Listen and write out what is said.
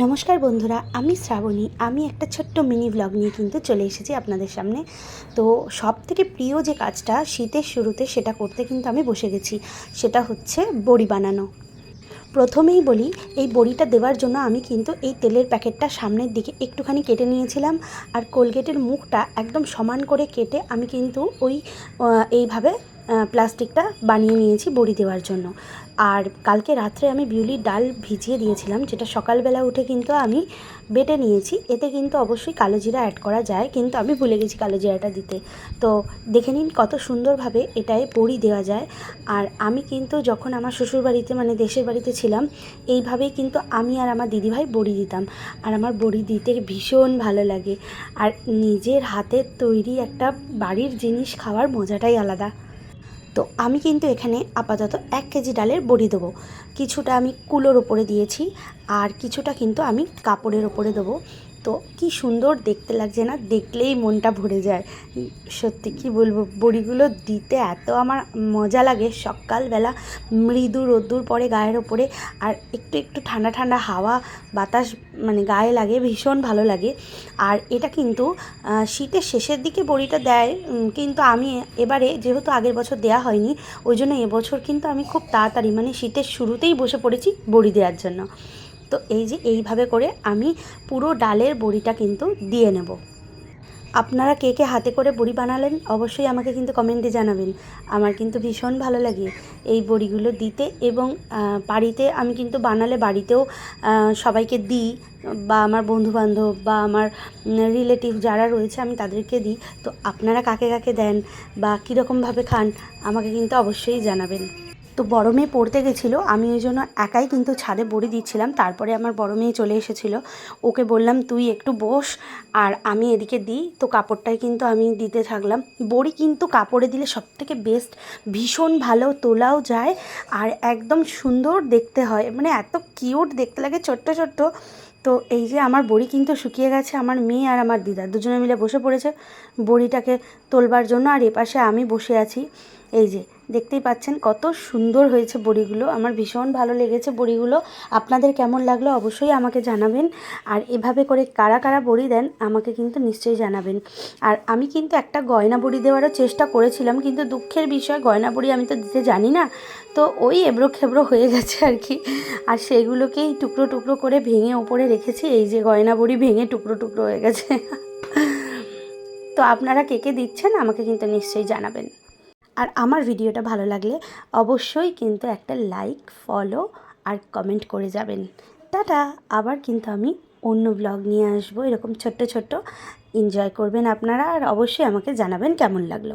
নমস্কার বন্ধুরা, আমি শ্রাবণী। আমি একটা ছোট্ট মিনি ব্লগ নিয়ে কিন্তু চলে এসেছি আপনাদের সামনে। তো সবথেকে প্রিয় যে কাজটা শীতের শুরুতে সেটা করতে কিন্তু আমি বসে গেছি। সেটা হচ্ছে বড়ি বানানো। প্রথমেই বলি, এই বড়িটা দেওয়ার জন্য আমি কিন্তু এই তেলের প্যাকেটটা সামনের দিকে একটুখানি কেটে নিয়েছিলাম। আর কোলগেটের মুখটা একদম সমান করে কেটে আমি কিন্তু এইভাবে প্লাস্টিকটা বানিয়ে নিয়েছি বড়ি দেওয়ার জন্য। আর কালকে রাত্রে আমি বিউলির ডাল ভিজিয়ে দিয়েছিলাম, যেটা সকালবেলা উঠে কিন্তু আমি বেটে নিয়েছি। এতে কিন্তু অবশ্যই কালো জিরা অ্যাড করা যায়, কিন্তু আমি ভুলে গেছি কালো জিরাটা দিতে। তো দেখে নিন কত সুন্দরভাবে এটায় বড়ি দেওয়া যায়। আর আমি কিন্তু যখন আমার শ্বশুরবাড়িতে মানে দেশের বাড়িতে ছিলাম, এইভাবেই কিন্তু আমি আর আমার দিদিভাই বড়ি দিতাম। আর আমার বড়ি দিতে ভীষণ ভালো লাগে। আর নিজের হাতের তৈরি একটা বাড়ির জিনিস খাওয়ার মজাটাই আলাদা। তো আমি কিন্তু এখানে আপাতত 1 কেজি ডালের বড়ি দেবো। কিছুটা আমি কুলোর ওপরে দিয়েছি, আর কিছুটা কিন্তু আমি কাপড়ের ওপরে দেবো। তো কি সুন্দর দেখতে লাগছে না, দেখলেই মনটা ভরে যায়। সত্যি কি বলবো, বড়িগুলো দিতে এত আমার মজা লাগে। সকালবেলা মৃদু রোদ্দুর পড়ে গায়ের ওপরে, আর একটু একটু ঠান্ডা ঠান্ডা হাওয়া বাতাস মানে গায়ে লাগে, ভীষণ ভালো লাগে। আর এটা কিন্তু শীতের শেষের দিকে বড়িটা দেয়, কিন্তু আমি এবারে যেহেতু আগের বছর দেয়া হয়নি, ওই জন্য এবছর কিন্তু আমি খুব তাড়াতাড়ি মানে শীতের শুরুতেই বসে পড়েছি বড়ি দেওয়ার জন্য। তো এই যে এইভাবে করে আমি পুরো ডালের বড়িটা কিন্তু দিয়ে নেব। আপনারা কে কে হাতে করে বড়ি বানালেন অবশ্যই আমাকে কিন্তু কমেন্টে জানাবেন। আমার কিন্তু ভীষণ ভালো লাগে এই বড়িগুলো দিতে। এবং বাড়িতে আমি কিন্তু বানালে বাড়িতেও সবাইকে দিই, বা আমার বন্ধুবান্ধব বা আমার রিলেটিভ যারা রয়েছে আমি তাদেরকে দিই। তো আপনারা কাকে কাকে দেন বা কীরকমভাবে খান আমাকে কিন্তু অবশ্যই জানাবেন। তো বড় মেয়ে পড়তে গেছিলো, আমি ওই জন্য একাই কিন্তু ছাদে বড়ি দিচ্ছিলাম। তারপরে আমার বড় মেয়ে চলে এসেছিলো, ওকে বললাম তুই একটু বস আর আমি এদিকে দিই। তো কাপড়টাই কিন্তু আমি দিতে থাকলাম। বড়ি কিন্তু কাপড়ে দিলে সবথেকে বেস্ট, ভীষণ ভালো তোলাও যায়, আর একদম সুন্দর দেখতে হয়, মানে এত কিউট দেখতে লাগে ছোট্ট ছোট্ট। তো এই যে আমার বড়ি কিন্তু শুকিয়ে গেছে, আমার মেয়ে আর আমার দিদা দুজনে মিলে বসে পড়েছে বড়িটাকে তোলবার জন্য, আর এপাশে আমি বসে আছি। এই যে দেখতেই পাচ্ছেন কত সুন্দর হয়েছে বড়িগুলো, আমার ভীষণ ভালো লেগেছে বড়িগুলো। আপনাদের কেমন লাগলো অবশ্যই আমাকে জানাবেন। আর এভাবে করে কারা কারা বড়ি দেন আমাকে কিন্তু নিশ্চয়ই জানাবেন। আর আমি কিন্তু একটা গয়না বড়ি দেওয়ারও চেষ্টা করেছিলাম, কিন্তু দুঃখের বিষয় গয়না বড়ি আমি তো দিতে জানি না। তো ওই এবড়ো খেবড়ো হয়ে গেছে আর কি। আর সেগুলোকেই টুকরো টুকরো করে ভেঙে ওপরে রেখেছি। এই যে গয়না বড়ি ভেঙে টুকরো টুকরো হয়ে গেছে। তো আপনারা কে কে দিচ্ছেন আমাকে কিন্তু নিশ্চয়ই জানাবেন। আর আমার ভিডিওটা ভালো লাগলে অবশ্যই কিন্তু একটা লাইক, ফলো আর কমেন্ট করে যাবেন। টাটা। আবার কিন্তু আমি অন্য ব্লগ নিয়ে আসবো, এরকম ছোট্ট ছোট্ট। এনজয় করবেন আপনারা, আর অবশ্যই আমাকে জানাবেন কেমন লাগলো।